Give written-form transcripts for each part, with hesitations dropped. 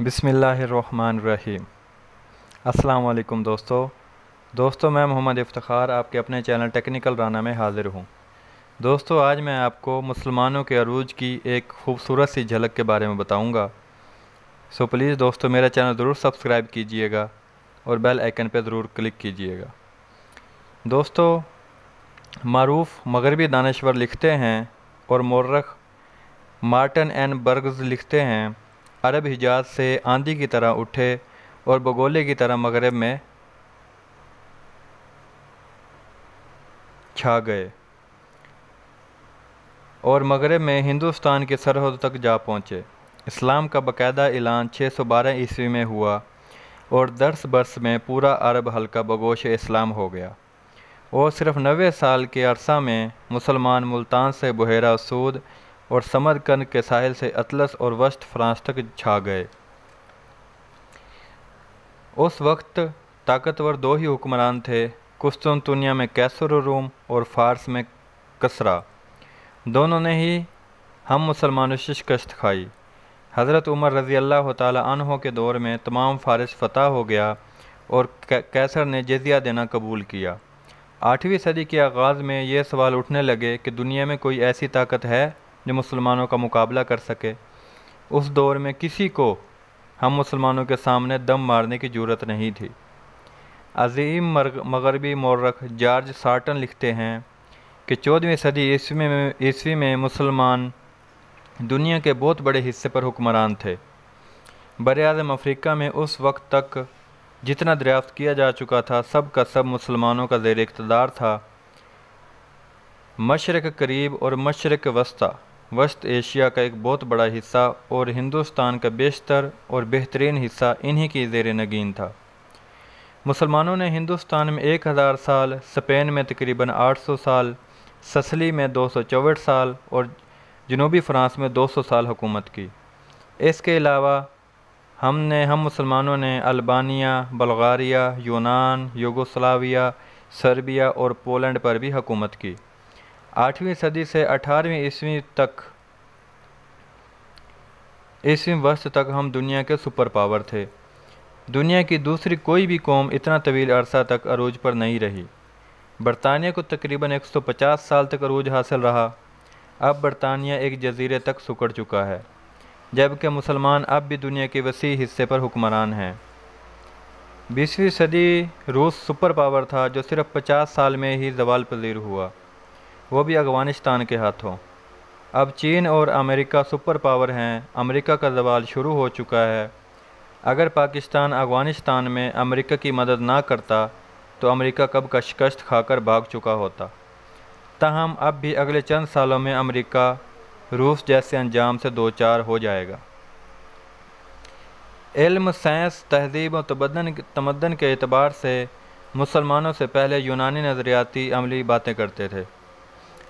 बिस्मिल्लाहिर्रहमानिर्रहीम। अस्सलाम वालेकुम दोस्तों मैं मोहम्मद इफ्तिखार आपके अपने चैनल टेक्निकल राना में हाज़िर हूँ। दोस्तों आज मैं आपको मुसलमानों के अरूज की एक खूबसूरत सी झलक के बारे में बताऊँगा। सो प्लीज़ दोस्तों मेरा चैनल ज़रूर सब्सक्राइब कीजिएगा और बेल आइकन पर ज़रूर क्लिक कीजिएगा। दोस्तों मारूफ मगरबी दानश्वर लिखते हैं और मौर्रख मार्टिन एन बर्ग्स लिखते हैं, अरब हिजाज से आंधी की तरह उठे और बगोले की तरह मगरब में छा गए और मगरब में हिंदुस्तान की सरहद तक जा पहुँचे। इस्लाम का बाकायदा ऐलान 612 ईस्वी में हुआ और 10 बरस में पूरा अरब हल्का बगोश इस्लाम हो गया और सिर्फ 90 साल के अरसा में मुसलमान मुल्तान से बुहेरा सूद और समरकंद के साहिल से अतलस और वस्त फ्रांस तक छा गए। उस वक्त ताकतवर दो ही हुक्मरान थे, कुस्तुनतुनिया में कैसर रूम और फ़ारस में कसरा। दोनों ने ही हम मुसलमानों से शिकस्त खाई। हज़रत उमर रज़ी अल्लाह ताला अन्हो के दौर में तमाम फ़ारस फ़तह हो गया और कैसर ने जज़िया देना कबूल किया। 8वीं सदी के आगाज़ में ये सवाल उठने लगे कि दुनिया में कोई ऐसी ताकत है जो मुसलमानों का मुकाबला कर सके। उस दौर में किसी को हम मुसलमानों के सामने दम मारने की ज़रूरत नहीं थी। अज़ीम मगरबी मौर्रख जॉर्ज सार्टन लिखते हैं कि 14वीं सदी ईस्वी में मुसलमान दुनिया के बहुत बड़े हिस्से पर हुक्मरान थे। बर-ए-आज़म अफ्रीका में उस वक्त तक जितना दरियाफ्त किया जा चुका था सब का सब मुसलमानों का ज़ेर इक़्तिदार था। मशरक़ करीब और मशरक़ वस्त एशिया का एक बहुत बड़ा हिस्सा और हिंदुस्तान का बेशतर और बेहतरीन हिस्सा इन्हीं की ज़ेर नगीन था। मुसलमानों ने हिंदुस्तान में 1000 साल, स्पेन में तकरीबन 800 साल, सिसिली में 264 साल और जनूबी फ़्रांस में 200 साल हुकूमत की। इसके अलावा हम मुसलमानों ने अल्बानिया, बल्गारिया, यूनान, युगोस्लाविया, सर्बिया और पोलैंड पर भी हुकूमत की। 8वीं सदी से 18वीं ईस्वी वस्त तक हम दुनिया के सुपर पावर थे। दुनिया की दूसरी कोई भी कौम इतना तवील अरसा तक अरूज पर नहीं रही। बरतानिया को तकरीबन 150 साल तक अरूज हासिल रहा। अब बरतानिया एक जजीरे तक सिकुड़ चुका है, जबकि मुसलमान अब भी दुनिया के वसी हिस्से पर हुक्मरान हैं। 20वीं सदी रूस सुपर पावर था जो सिर्फ 50 साल में ही ज़वाल पज़ीर हुआ, वो भी अफ़गानिस्तान के हाथों। अब चीन और अमेरिका सुपर पावर हैं। अमेरिका का ज़वाल शुरू हो चुका है। अगर पाकिस्तान अफ़गानिस्तान में अमेरिका की मदद ना करता तो अमेरिका कब का शिकस्त खाकर भाग चुका होता। ताहम अब भी अगले चंद सालों में अमेरिका रूस जैसे अंजाम से दो चार हो जाएगा। इल्म, साइंस, तहज़ीब और तमद्दन के एतबार से मुसलमानों से पहले यूनानी नज़रियाती अमली बातें करते थे,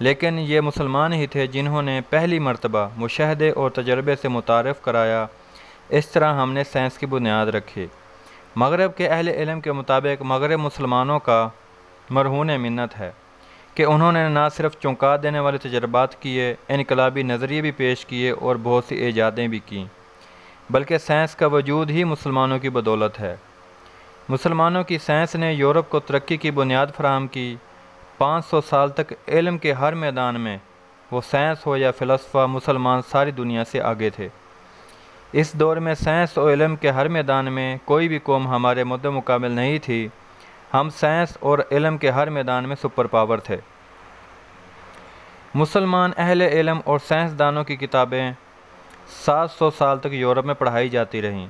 लेकिन ये मुसलमान ही थे जिन्होंने पहली मर्तबा मुशाहदे और तजर्बे से मुतारफ़ कराया। इस तरह हमने साइंस की बुनियाद रखी। मगरब के अहले इल्म के मुताबिक मगरब मुसलमानों का मरहून मिन्नत है कि उन्होंने ना सिर्फ चौंका देने वाले तजर्बात किए, इनकलाबी नज़रिए भी पेश किए और बहुत सी ईजादें भी कीं, बल्कि साइंस का वजूद ही मुसलमानों की बदौलत है। मुसलमानों की साइंस ने यूरोप को तरक्की की बुनियाद फराहम की। 500 साल तक इल्म के हर मैदान में, वो साइंस हो या फ़लसफ़ा, मुसलमान सारी दुनिया से आगे थे। इस दौर में साइंस और इल्म के हर मैदान में कोई भी कौम हमारे मुद्दे मुकाबिल नहीं थी। हम साइंस और इल्म के हर मैदान में सुपर पावर थे। मुसलमान अहले इल्म और साइंसदानों की किताबें 700 साल तक यूरोप में पढ़ाई जाती रहीं।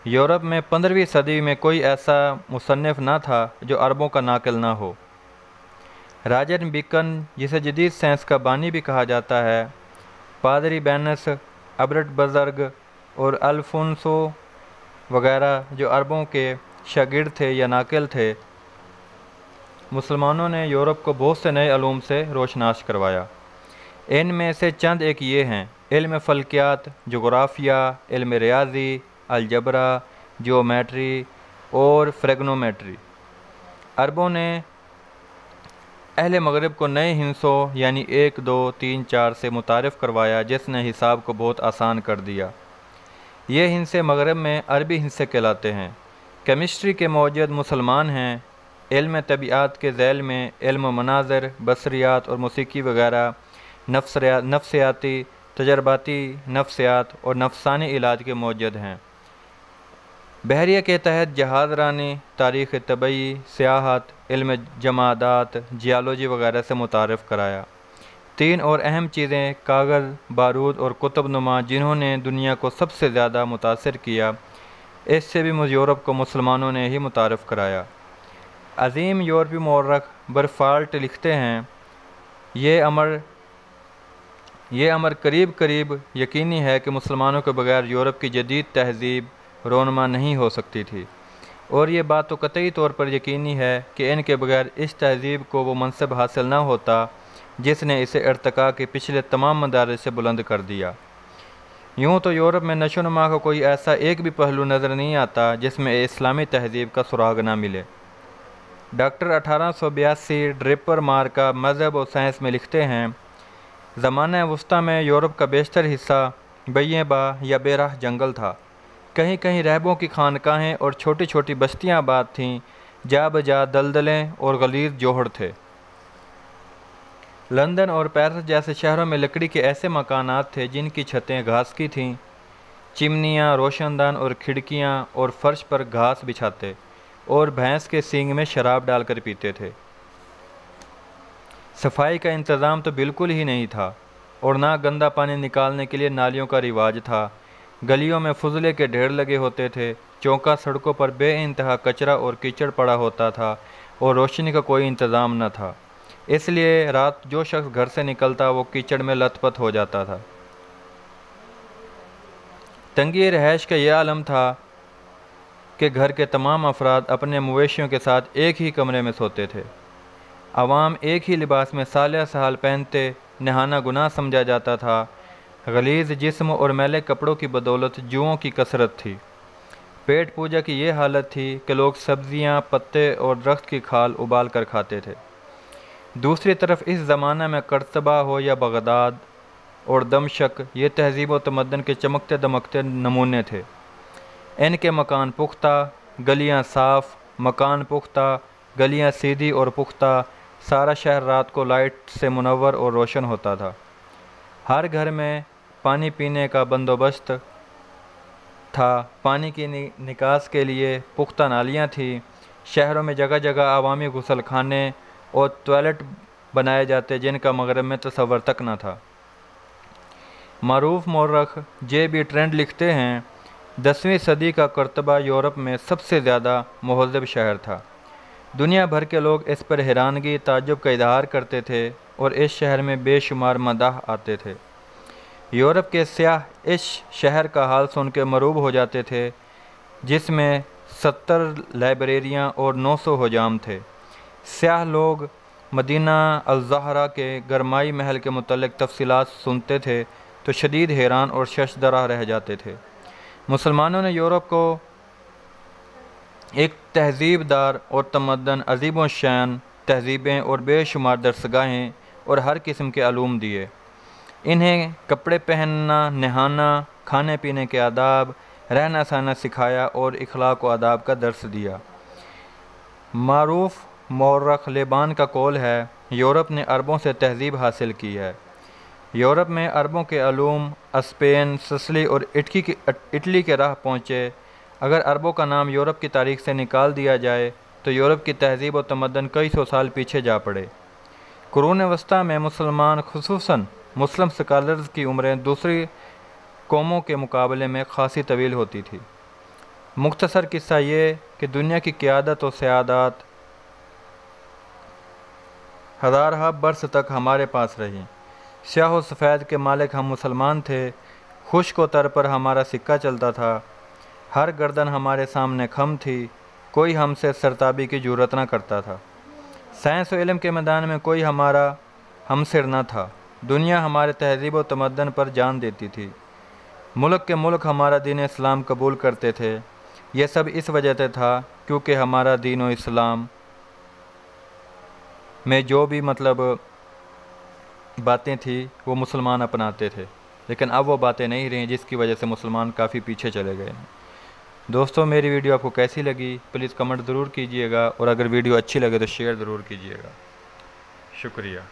यूरोप में 15वीं सदी में कोई ऐसा मुसन्निफ़ ना था जो अरबों का नाकिल ना हो। राजन बिकन, जिसे जदीद साइंस का बानी भी कहा जाता है, पादरी बैनस, अल्बर्ट बज़र्ग और अल्फोंसो वगैरह जो अरबों के शागिर्द थे या नाकिल थे, मुसलमानों ने यूरोप को बहुत से नए अलूम से रोशनास करवाया। इनमें से चंद एक ये हैं: इल्म फ़ल्कियात, जोग्राफ़िया, इल्म रियाज़ी, अलजबरा, जियोमेट्री और फ्रेगनोमेट्री। अरबों ने अहले मगरब को नए हिंसों यानी 1, 2, 3, 4 से मुतारफ़ करवाया, जिसने हिसाब को बहुत आसान कर दिया। ये हिस्से मगरब में अरबी हिस्से कहलाते हैं। केमिस्ट्री के मौजूद मुसलमान हैं। इल्म तबीआत के ज़ैल में इल्म मनाज़र, बसरियात और मौसीकी वगैरह, नफ्सियाती, तजर्बाती नफ्सियात और नफसानी इलाज के मौजूद हैं। बहरिया के तहत जहाज़ रानी, तारीख़ तबई, सियाहत, इल्म जमादात, जियालॉजी वगैरह से मुतारफ़ कराया। 3 और अहम चीज़ें कागज़, बारूद और कुतुबनुमा जिन्होंने दुनिया को सबसे ज़्यादा मुतासर किया, इससे भी यूरोप को मुसलमानों ने ही मुतारफ़ कराया। अज़ीम यूरोपी मौरख बरफाल्ट लिखते हैं, ये अमर करीब करीब यकीनी है कि मुसलमानों के बगैर यूरोप की जदीद तहज़ीब रोनमा नहीं हो सकती थी, और ये बात तो कतई तौर पर यकीनी है कि इनके बगैर इस तहज़ीब को वो मनसब हासिल ना होता जिसने इसे इर्तिका के पिछले तमाम मदारिस से बुलंद कर दिया। यूँ तो यूरोप में नशोनुमा का कोई ऐसा एक भी पहलू नज़र नहीं आता जिसमें इस्लामी तहज़ीब का सुराग ना मिले। डॉक्टर 1882 ड्रिपर मार्का मज़हब और साइंस में लिखते हैं, ज़माना वस्ता में यूरोप का बेशतर हिस्सा बैयबा या बेराह जंगल था। कहीं कहीं रहबों की खानकाहें और छोटी छोटी बस्तियां आबाद थीं, जा बजा दलदलें और गलीज़ जोहड़ थे। लंदन और पेरिस जैसे शहरों में लकड़ी के ऐसे मकानात थे जिनकी छतें घास की थीं। चिमनियाँ, रोशनदान और खिड़कियाँ और फर्श पर घास बिछाते और भैंस के सींग में शराब डालकर पीते थे। सफाई का इंतज़ाम तो बिल्कुल ही नहीं था, और ना गंदा पानी निकालने के लिए नालियों का रिवाज था। गलियों में फुजले के ढेर लगे होते थे। चौका सड़कों पर बेइंतहा कचरा और कीचड़ पड़ा होता था, और रोशनी का कोई इंतज़ाम न था, इसलिए रात जो शख्स घर से निकलता वो कीचड़ में लथपथ हो जाता था। तंगी रहायश का यह आलम था कि घर के तमाम अफराद अपने मवेशियों के साथ एक ही कमरे में सोते थे। आवाम एक ही लिबास में साल साल पहनते, नहाना गुनाह समझा जाता था। गलीज़ जिस्म और मैले कपड़ों की बदौलत जुओं की कसरत थी। पेट पूजा की ये हालत थी कि लोग सब्ज़ियाँ, पत्ते और दरख्त की खाल उबाल कर खाते थे। दूसरी तरफ इस ज़माना में कर्तबा हो या बगदाद और दमशक, ये तहज़ीब व तमद्दन के चमकते दमकते नमूने थे। इनके मकान पुख्ता, गलियाँ साफ़, मकान पुख्ता, गलियाँ सीधी और पुख्ता, सारा शहर रात को लाइट से मुनव्वर और रोशन होता था। हर घर में पानी पीने का बंदोबस्त था। पानी की निकास के लिए पुख्ता नालियाँ थीं। शहरों में जगह जगह अवामी गुसल खाने और टॉयलेट बनाए जाते जिनका मगरब में तसव्वुर तक न था। मारूफ मौरख J.B. ट्रेंड लिखते हैं, 10वीं सदी का कर्तबा यूरोप में सबसे ज़्यादा महज़ब शहर था। दुनिया भर के लोग इस पर हैरानगी, ताज्जुब का इजहार करते थे और इस शहर में बेशुमार मदाह आते थे। यूरोप के सयाह इस शहर का हाल सुनकर मरूब हो जाते थे, जिसमें 70 लाइब्रेरियाँ और 900 हुजाम थे। सयाह लोग मदीना अल-ज़हरा के गरमाई महल के मुतल्लिक़ तफसीलात सुनते थे तो शदीद हैरान और शशदरा रह जाते थे। मुसलमानों ने यूरोप को एक तहज़ीबदार और तमद्दन, अजीब व शान तहज़ीबें और बेशुमार दरसगाहें और हर किस्म के अलूम दिए। इन्हें कपड़े पहनना, नहाना, खाने पीने के आदाब, रहना सहना सिखाया और इखलाक व आदाब का दर्स दिया। मारूफ मौरख लेबान का कौल है, यूरोप ने अरबों से तहज़ीब हासिल की है। यूरोप में अरबों के अलूम स्पेन, सिसिली और इटली के राह पहुँचे। अगर अरबों का नाम यूरोप की तारीख़ से निकाल दिया जाए तो यूरोप की तहज़ीब व तमद्दन कई सौ साल पीछे जा पड़े। कुरून वस्ता में मुसलमान, खुसूसन मुस्लिम स्कॉलर्स की उम्रें दूसरी कौमों के मुकाबले में खासी तवील होती थी। मुख्तसर किस्सा ये कि दुनिया की क़ियादत और सयादत हज़ारहा बरस तक हमारे पास रही। स्याह व सफ़ेद के मालिक हम मुसलमान थे। खुश्क व तर पर हमारा सिक्का चलता था। हर गर्दन हमारे सामने खम थी। कोई हमसे सरताबी की जुर्रत न करता था। साइंस व इल्म के मैदान में कोई हमारा हमसिर न था। दुनिया हमारे तहज़ीब व तमद्दन पर जान देती थी। मुल्क के मुल्क हमारा दीन इस्लाम कबूल करते थे। यह सब इस वजह से था क्योंकि हमारा दीन व इस्लाम में जो भी बातें थी वो मुसलमान अपनाते थे। लेकिन अब वो बातें नहीं रहीं, जिसकी वजह से मुसलमान काफ़ी पीछे चले गए हैं। दोस्तों, मेरी वीडियो आपको कैसी लगी प्लीज़ कमेंट ज़रूर कीजिएगा, और अगर वीडियो अच्छी लगे तो शेयर ज़रूर कीजिएगा। शुक्रिया।